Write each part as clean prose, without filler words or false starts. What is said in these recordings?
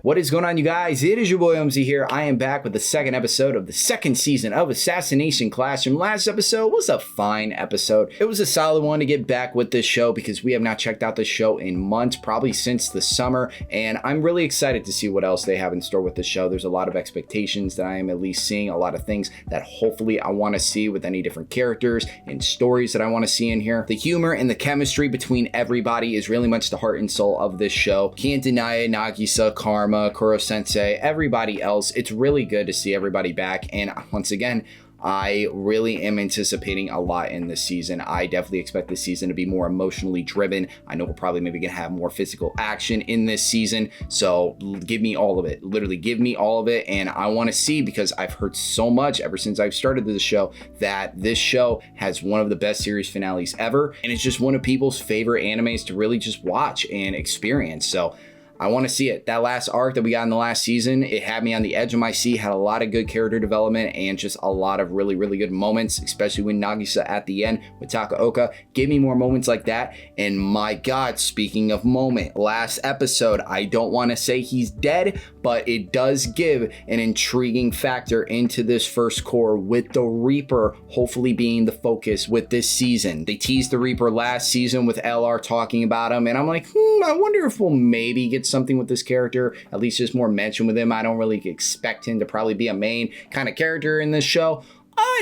What is going on, you guys? It is your boy Omzy here. I am back with the second episode of the second season of Assassination Classroom. Last episode was a fine episode. It was a solid one to get back with this show because we have not checked out this show in months, probably since the summer, and I'm really excited to see what else they have in store with the show. There's a lot of expectations that I am at least seeing, a lot of things that hopefully I want to see with any different characters and stories that I want to see in here. The humor and the chemistry between everybody is really much the heart and soul of this show. Can't deny it. Nagisa, Karma, Kuro-sensei, everybody else. It's really good to see everybody back, and once again, I really am anticipating a lot in this season. I definitely expect this season to be more emotionally driven. I know we're probably maybe gonna have more physical action in this season, so give me all of it. Literally give me all of it, and I want to see, because I've heard so much ever since I've started this show that this show has one of the best series finales ever, and it's just one of people's favorite animes to really just watch and experience. So I want to see it. That last arc that we got in the last season, it had me on the edge of my seat, had a lot of good character development and just a lot of really, really good moments, especially when Nagisa at the end with Takaoka. Give me more moments like that. And my God, speaking of moment, last episode, I don't want to say he's dead, but it does give an intriguing factor into this first core with the Reaper hopefully being the focus with this season. They teased the Reaper last season with LR talking about him, and I'm like, I wonder if we'll maybe get something with this character, at least just more mention with him. I don't really expect him to probably be a main kind of character in this show.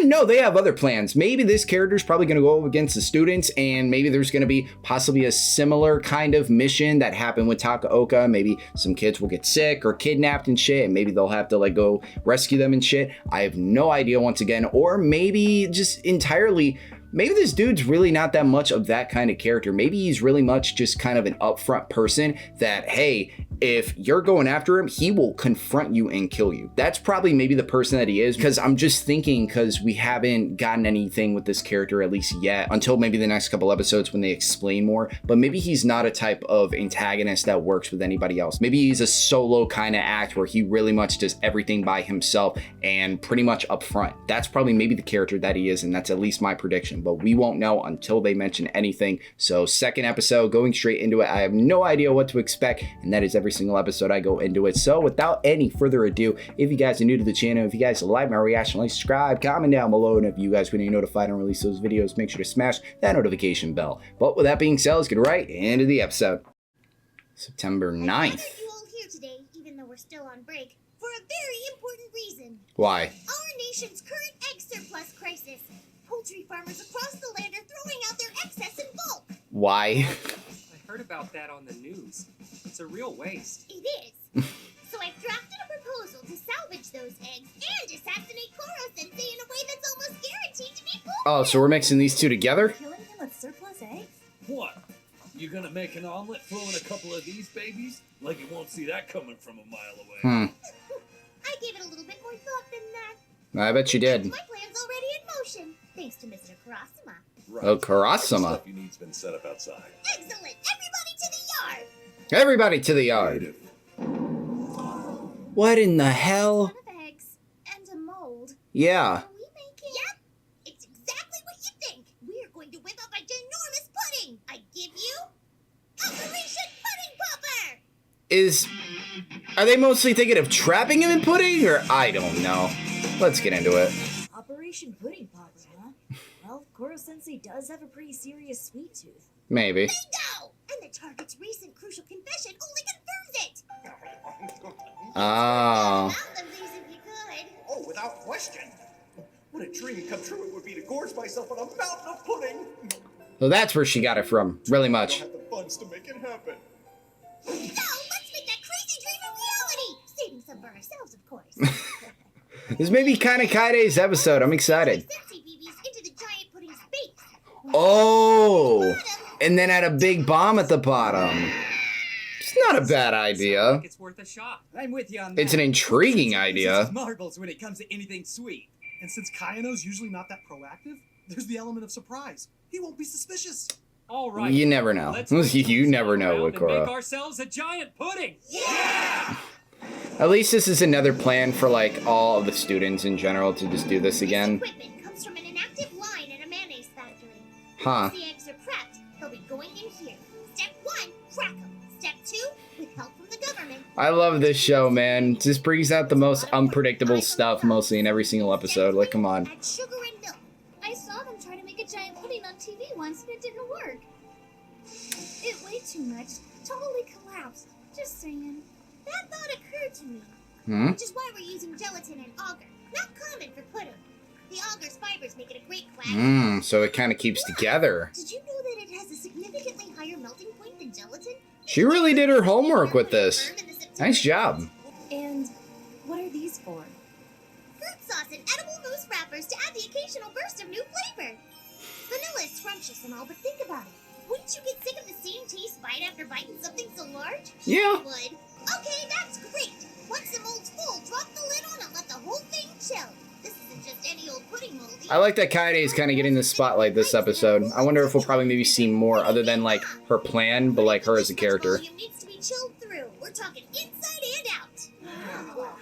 No, they have other plans. Maybe this character is probably going to go against the students, and maybe there's going to be possibly a similar kind of mission that happened with Takaoka. Maybe some kids will get sick or kidnapped and shit, and maybe they'll have to like go rescue them and shit. I have no idea once again, or maybe just entirely, maybe this dude's really not that much of that kind of character. Maybe he's really much just kind of an upfront person that, hey, if you're going after him, he will confront you and kill you. That's probably maybe the person that he is, because I'm just thinking, because we haven't gotten anything with this character at least yet, until maybe the next couple episodes when they explain more, but maybe he's not a type of antagonist that works with anybody else. Maybe he's a solo kind of act where he really much does everything by himself and pretty much upfront. That's probably maybe the character that he is, and that's at least my prediction, but we won't know until they mention anything. So second episode, going straight into it. I have no idea what to expect, and that is every single episode I go into it. So without any further ado, if you guys are new to the channel, if you guys like my reaction, like, subscribe, comment down below, and if you guys want to be notified and release those videos, make sure to smash that notification bell. But with that being said, let's get right into the episode. September 9th. I gathered you all here today, even though we're still on break, for a very important reason. Why? Our nation's current egg surplus crisis. Poultry farmers across the land are throwing out their excess in bulk. Why? I heard about that on the news. It's a real waste. It is. So I've drafted a proposal to salvage those eggs and assassinate Kuro-sensei in a way that's almost guaranteed to be foolproof. Oh, so we're mixing these two together? Killing him with surplus eggs? What? You gonna make an omelet throwing a couple of these babies? Like you won't see that coming from a mile away. I gave it a little bit more thought than that. I bet you did. My plan's already in motion, thanks to Mr. Kurasama. Right. Oh, Kurasama. Stuff you need's been set up outside. Excellent! Everybody to the yard! Everybody to the yard. What in the hell? A lot of eggs and a mold. Yeah. Are we making? Yep! It's exactly what you think! We're going to whip up a ginormous pudding! I give you Operation Pudding Popper! Are they mostly thinking of trapping him in pudding, or I don't know. Let's get into it. Operation Pudding Popper, huh? Well, Kuro-sensei does have a pretty serious sweet tooth. Maybe. Bingo! And the target's recent crucial confession only confirms it! Oh. Mouth them, please, if you could. Oh, without question. What a dream come true it would be to gorge myself on a mountain of pudding. So that's where she got it from, really I much. don't have the funds to make it happen. No, let's make that crazy dream a reality! Saving some for ourselves, of course. This may be kind of Kaede's episode. I'm excited. Sensei BBs into the giant pudding space. Oh. And then add a big bomb at the bottom. It's not a bad I idea. think it's worth a shot. I'm with you on that. It's an intriguing This idea. is marbles when it comes to anything sweet. And since Kayano's usually not that proactive, there's the element of surprise. He won't be suspicious. All right. You never know. Let's You never know with and Kuro. make ourselves a giant pudding. At least this is another plan for like all of the students in general to just do this again. Equipment comes from an inactive line in a mayonnaise factory. Huh. Once the eggs are prepped, they'll be going in here. Step 1, crack them. Step 2, with help from the government, I love this show, man. It just brings out the most unpredictable stuff mostly in every single episode. Like, come on. Add sugar and milk. I saw them try to make a giant pudding on TV once and it didn't work. It weighed too much. Totally collapsed. Just saying. That thought occurred to me. Hmm? Which is why we're using gelatin and agar. Not common for pudding. The agar's fibers make it a great quag. So it kind of keeps together. Did you know that it has a significantly higher melting point than gelatin? She really did her homework with this. Nice job. And what are these for? Fruit sauce and edible mousse wrappers to add the occasional burst of new flavor. Vanilla is scrumptious and all, but think about it. Wouldn't you get sick of the same taste bite after biting something so large? Yeah. I would. Okay, that's great. Once the mold's full, drop the lid on and let the whole thing chill. This isn't just any old pudding mold. I like that Kaede is kind of getting the spotlight this episode. I wonder if we'll probably maybe see more other than like her plan, but like her as a character. Volume needs to be chilled through. We're talking inside and out.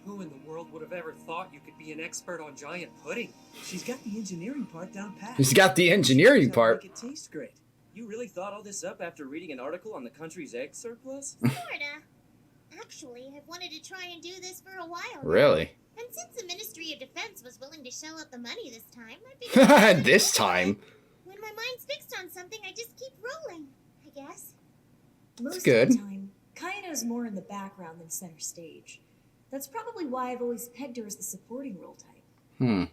Who in the world would have ever thought you could be an expert on giant pudding? She's got the engineering part down pat. He's got the engineering Just how to part. Make it taste great. You really thought all this up after reading an article on the country's egg surplus? Sorta. Actually, I've wanted to try and do this for a while now. Really? And since the Ministry of Defense was willing to shell out the money this time, I figured... This time. When my mind's fixed on something, I just keep rolling, I guess. Most good. of the time, Kaino's more in the background than center stage. That's probably why I've always pegged her as the supporting role type.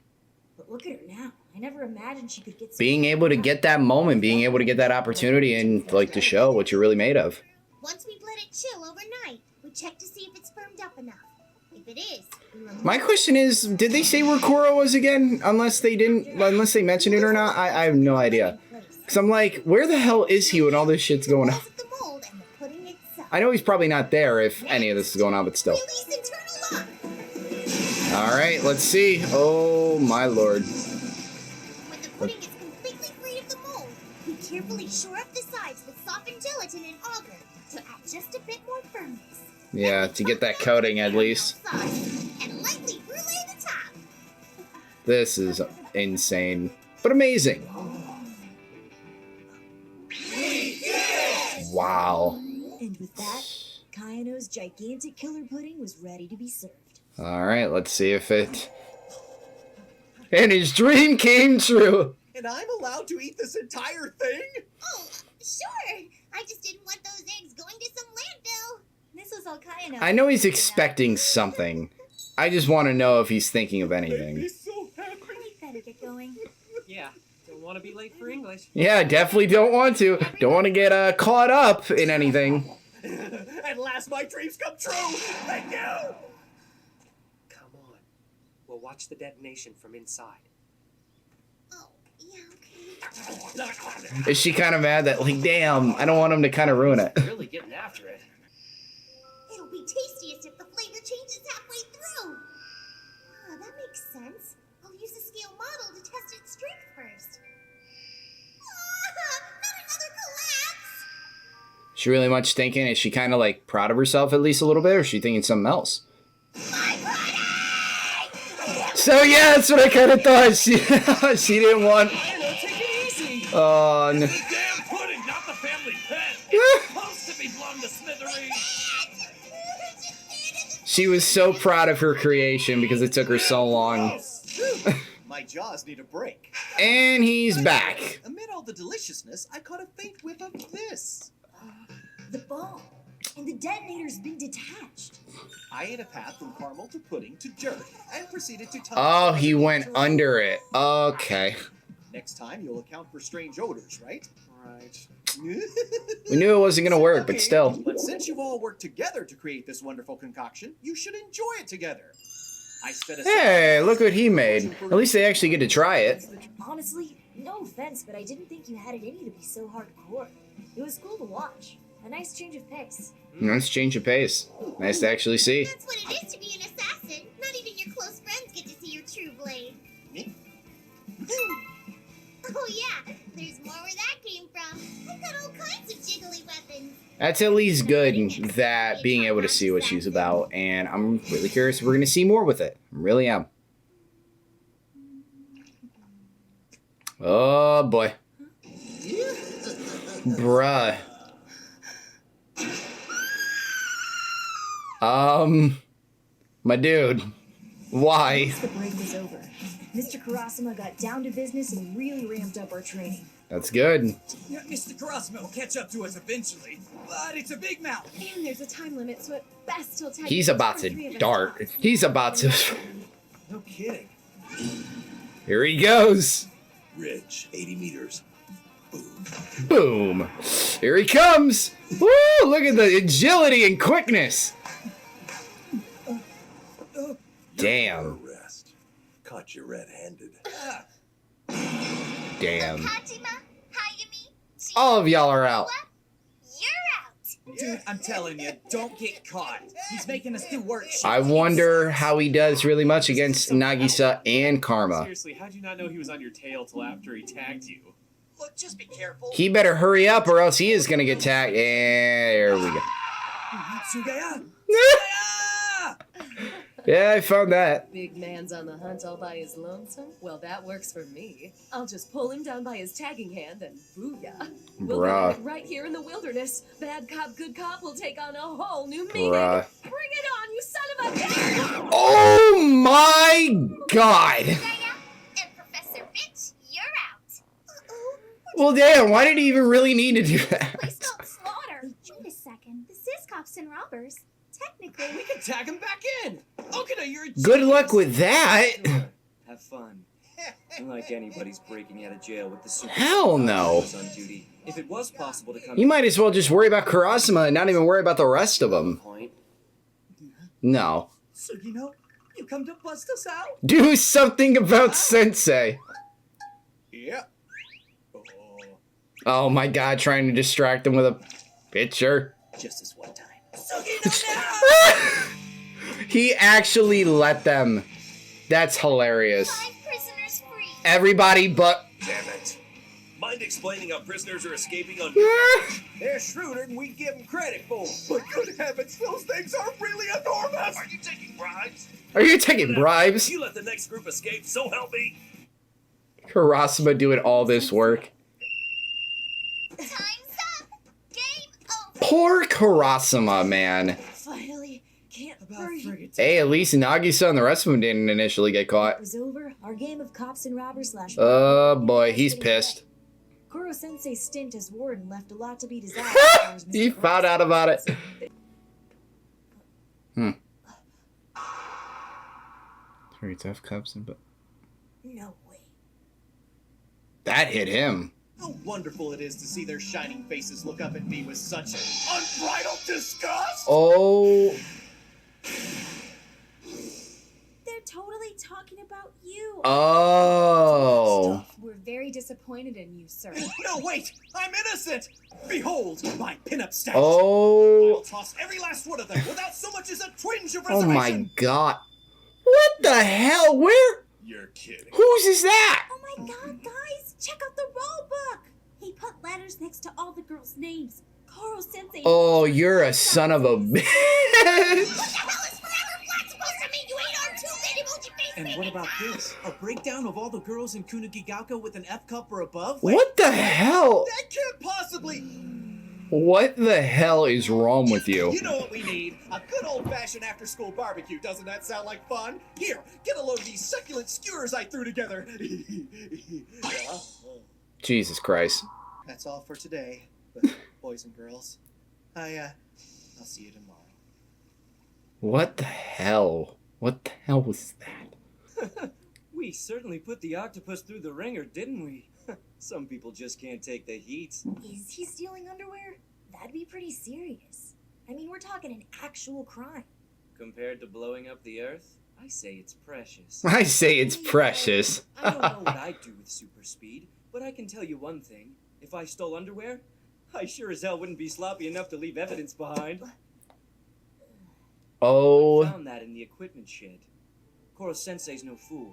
But look at her now. I never imagined she could get... Being able to get that moment, being able to get that opportunity and like to show what you're really made of. Once we've let it chill overnight, we check to see if it's firmed up enough. If it is, we remove My question is, did they say where Kuro was again? Unless they mentioned it or not, I have no idea. Cause I'm like, where the hell is he when all this shit's going on? of the mold and the pudding itself. I know he's probably not there if any of this is going on, but still. Release internal lock. Alright, let's see. Oh my lord. When the pudding is completely free of the mold, we carefully shore up the sides with softened gelatin and agar to add just a bit more firmness. Yeah, to get that coating at least. Sauce and lightly brulee the top. This is insane, but amazing. Wow. And with that, Kaino's gigantic killer pudding was ready to be served. Alright, let's see if it... And his dream came true. And I'm allowed to eat this entire thing? Oh, sure. I just didn't want those eggs going to some landfill. This was all Kaino. I know he's expecting something. I just want to know if he's thinking of Made me anything. so happy. We better get going. Yeah, don't want to be late for English. Yeah, definitely don't want to. Don't want to get caught up in anything. At last my dreams come true. Thank you. Come on. We'll watch the detonation from inside. Oh, yeah, okay. Is she kind of mad that, like, damn, I don't want him to kind of ruin it? Really getting after it. It'll be tastiest if the flavor changes halfway through. Ah, that makes sense. I'll use the scale model to test its strength first. Ah, not another collapse! She really much thinking? Is she kind of, like, proud of herself at least a little bit? Or is she thinking something else? My pudding! So, yeah, that's what I kind of thought. She didn't want... Kaino, take it easy. Oh, no. The damn pudding, not the family pet. It's supposed to be blown to smithereens. She was so proud of her creation because it took her so long. My jaws need a break. And he's back. Amid all the deliciousness, I caught a faint whiff of this. The bomb. And the detonator's been detached. I ate a path from caramel to pudding to jerk and proceeded to Oh, he went under it. Okay. Next time you'll account for strange odors, right? Right. We knew it wasn't going to work, but still. But since you've all worked together to create this wonderful concoction, you should enjoy it together. I set aside... Hey, look what he made. At least they actually get to try it. Honestly, no offense, but I didn't think you had it in you to be so hardcore. It was cool to watch. A nice change of pace. Nice change of pace. Nice to actually see. That's what it is to be an assassin. Not even your close friends get to see your true blade. Me? Oh yeah, there's more where that came from. I've got all kinds of jiggly weapons. That's at least good, that being able to see what she's about. And I'm really curious if we're going to see more with it. I really am. Oh, boy. My dude. Why? Once the break was over, Mr. Karasuma got down to business and really ramped up our training. That's good. Yeah, Mr. Karasuma will catch up to us eventually, but it's a big mountain. And there's a time limit, so at best he'll tell He's you about two or three to of us dart. tops. He's about to... No kidding. Here he goes. Ridge, 80 meters. Boom. Boom. Here he comes. Woo! Look at the agility and quickness. Damn. Arrest. Caught you red-handed. Damn. Kajima, Hayumi, All of y'all are out. you're out. Dude, I'm telling you, don't get caught. He's making us do work. I wonder how he does really much against Nagisa and Karma. Seriously, how'd you not know he was on your tail till after he tagged you? Look, just be careful. He better hurry up or else he is gonna get tagged. And there we go. Sugaya! Yeah, I found that. Big man's on the hunt all by his lonesome? Well, that works for me. I'll just pull him down by his tagging hand and booyah. We'll Bruh. learn it right here in the wilderness. Bad cop, good cop will take on a whole new meaning. Bruh. Bring it on, you son of a bitch! Oh my god. Saya and Professor Bitch, you're out. Uh-oh. Well, damn, why did he even really need to do that? Place called Slaughter. Wait a second. This is Cops and Robbers. Technically, We can tag him back in. Okada, you're a Good luck with that. Have fun. Unlike anybody's breaking out of jail with the super Hell no. on duty. If it was possible to come You might as well just worry about Karasuma and not even worry about the rest of them. point, No. Sugino, you come to bust us out? Do something about Sensei. Yeah. Oh my god, trying to distract him with a picture. just this one time. Sugino, now! He actually let them. That's hilarious. 5 prisoners free. Everybody but... Damn it. Mind explaining how prisoners are escaping on... They're shrewder than we give them credit for. But good heavens, those things are really enormous! Are you taking bribes? Are you taking bribes? You let the next group escape, so help me. Karasuma doing all this work. Time's up. Game over. Poor Karasuma, man. Finally, can't About breathe. friggin' Hey, at least Nagisa and the rest of them didn't initially get It caught. was over. Our game of cops and robbers slash. Oh boy, he's pissed. Koro Sensei's stint as warden left a lot to be desired. as Mr. He found out about it. Three tough cups and... No way. That hit him. How wonderful it is to see their shining faces look up at me with such unbridled disgust! Oh... They're totally talking about you. Oh... We're very disappointed in you, sir. No, wait! I'm innocent! Behold my pinup statue! Oh... I'll toss every last one of them without so much as a twinge of Oh reservation! my god. What the hell? Where? You're kidding. Whose is that? Oh my god, guys! Check out the roll book! He put letters next to all the girls' names. Koro Sensei. Oh, you're a son of a bitch. What the hell is forever flat supposed to mean? You ate our 2-bit emoji face And what about this? A breakdown of all the girls in Kunigigaka with an F cup or above? What the hell? That can't possibly... What the hell is wrong with you? You know what we need? A good old-fashioned after-school barbecue. Doesn't that sound like fun? Here, get a load of these succulent skewers I threw together. Jesus Christ. That's all for today, but boys and girls. I'll see you tomorrow. What the hell? What the hell was that? We certainly put the octopus through the ringer, didn't we? Some people just can't take the heat. Is he stealing underwear? That'd be pretty serious. I mean, we're talking an actual crime. Compared to blowing up the earth, I say it's precious. I say it's precious. I don't know what I'd do with super speed, but I can tell you one thing. If I stole underwear, I sure as hell wouldn't be sloppy enough to leave evidence behind. I Oh, found that in the equipment shed. Koro Sensei's no fool.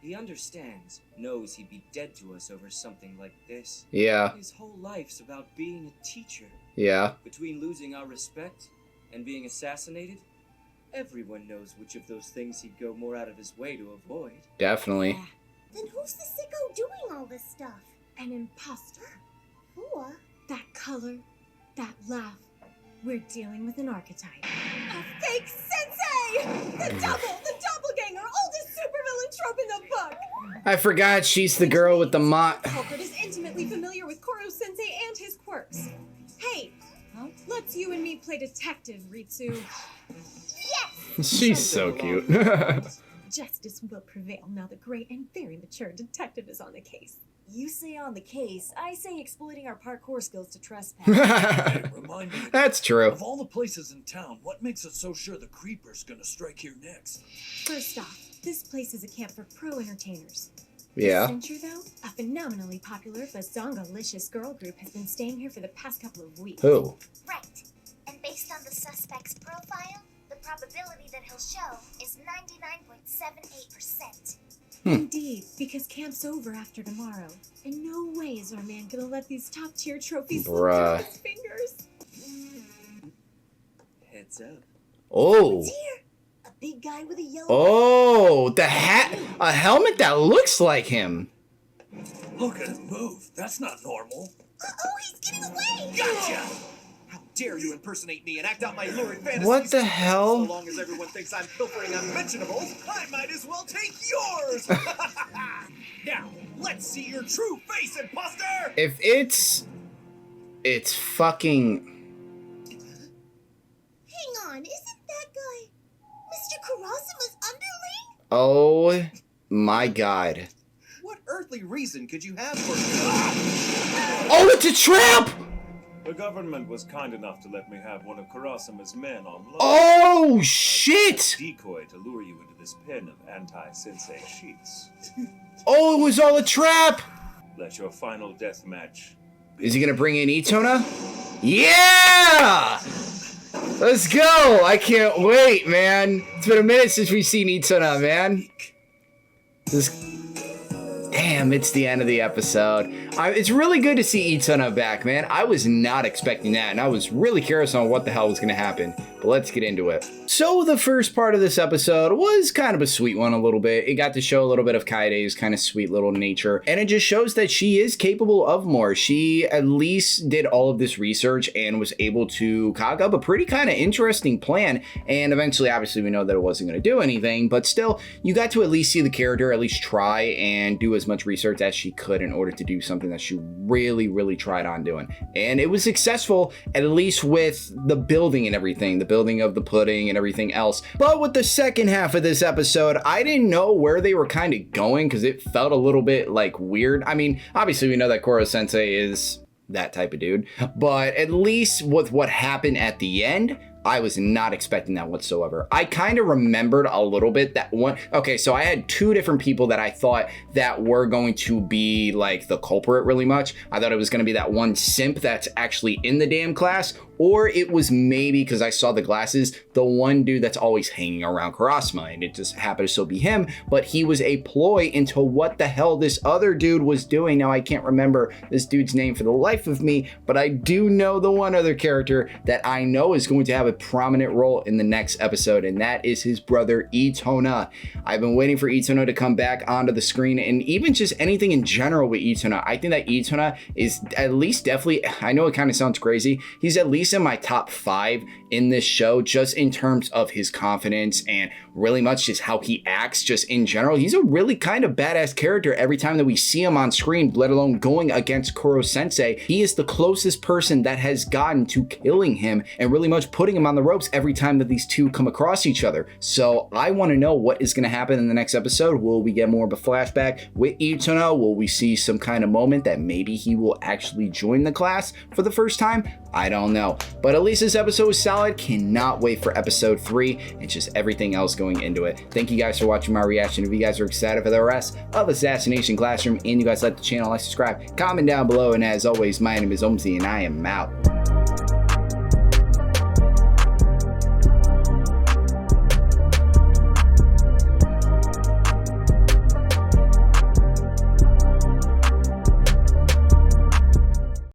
He understands, knows he'd be dead to us over something like this. yeah, His whole life's about being a teacher. yeah. Between losing our respect and being assassinated, everyone knows which of those things he'd go more out of his way to avoid. Definitely. Then who's the sicko doing all this stuff? An imposter. Whoa. That color, that laugh. We're dealing with an archetype. A fake sensei! The doppelganger, oldest supervillain trope in the book! I forgot she's the girl with the The culprit is intimately familiar with Koro sensei and his quirks. Hey, let's you and me play detective, Ritsu. Yes! She's so cute. Justice will prevail now the great and very mature detective is on the case. You say on the case, I say exploiting our parkour skills to trespass. Hey, remind me. That's true. Of all the places in town, what makes us so sure the creeper's gonna strike here next? First off, this place is a camp for pro entertainers. Yeah. This center, though, a phenomenally popular Bazonga-licious girl group has been staying here for the past couple of weeks. Who? Right. And based on the suspect's profile, the probability that he'll show is 99.78%. Indeed, because camp's over after tomorrow. And no way is our man gonna let these top-tier trophies slip Bruh. through his fingers. Heads up. Oh. Here, a big guy with a yellow. Oh, the hat. A helmet that looks like him. Look at him move. That's not normal. Uh-oh, he's getting away! Gotcha! How dare you impersonate me and act out my lurid fantasies? What the hell? So long as everyone thinks I'm pilfering unmentionables, I might as well take yours! Now, let's see your true face, imposter! If it's fucking. Hang on, isn't that guy Mr. Kurasuma's underling? Oh my god. What earthly reason could you have for... Oh, it's a trap! The government was kind enough to let me have one of Kurasuma's men on loan. Oh, shit! Decoy to lure you into this pen of anti-sensei sheets. Oh, it was all a trap! Let your final death match. Is he gonna bring in Itona? Yeah! Let's go! I can't wait, man. It's been a minute since we've seen Itona, man. Damn, it's the end of the episode. It's really good to see Itona back, man. I was not expecting that, and I was really curious on what the hell was going to happen. But let's get into it. So the first part of this episode was kind of a sweet one a little bit. It got to show a little bit of Kaede's kind of sweet little nature, and it just shows that she is capable of more. She at least did all of this research and was able to cock up a pretty kind of interesting plan, and eventually, obviously, we know that it wasn't going to do anything, but still, you got to at least see the character at least try and do as much research as she could in order to do something that she really tried on doing. And it was successful, at least with the building and everything, the building of the pudding and everything else. But with the second half of this episode, I didn't know where they were kind of going because it felt a little bit like weird. I mean, obviously we know that Koro Sensei is that type of dude, but at least with what happened at the end, I was not expecting that whatsoever. I kind of remembered a little bit that one. Okay, so I had two different people that I thought that were going to be like the culprit really much. I thought it was going to be that one simp that's actually in the damn class, or it was maybe, because I saw the glasses, the one dude that's always hanging around Kurasuma, and it just happened to still be him, but he was a ploy into what the hell this other dude was doing. Now, I can't remember this dude's name for the life of me, but I do know the one other character that I know is going to have a prominent role in the next episode, and that is his brother Itona. I've been waiting for Itona to come back onto the screen, and even just anything in general with Itona. I think that Itona is at least definitely, I know it kind of sounds crazy, he's at least in my top 5 in this show, just in terms of his confidence and really much just how he acts just in general. He's a really kind of badass character every time that we see him on screen, let alone going against Koro Sensei. He is the closest person that has gotten to killing him and really much putting him on the ropes every time that these two come across each other. So I want to know what is going to happen in the next episode. Will we get more of a flashback with Itona? Will we see some kind of moment that maybe he will actually join the class for the first time? I don't know. But at least this episode was solid. Cannot wait for episode 3 and just everything else going into it. Thank you guys for watching my reaction. If you guys are excited for the rest of Assassination Classroom and you guys like the channel, like, subscribe, comment down below. And as always, my name is Omzy and I am out.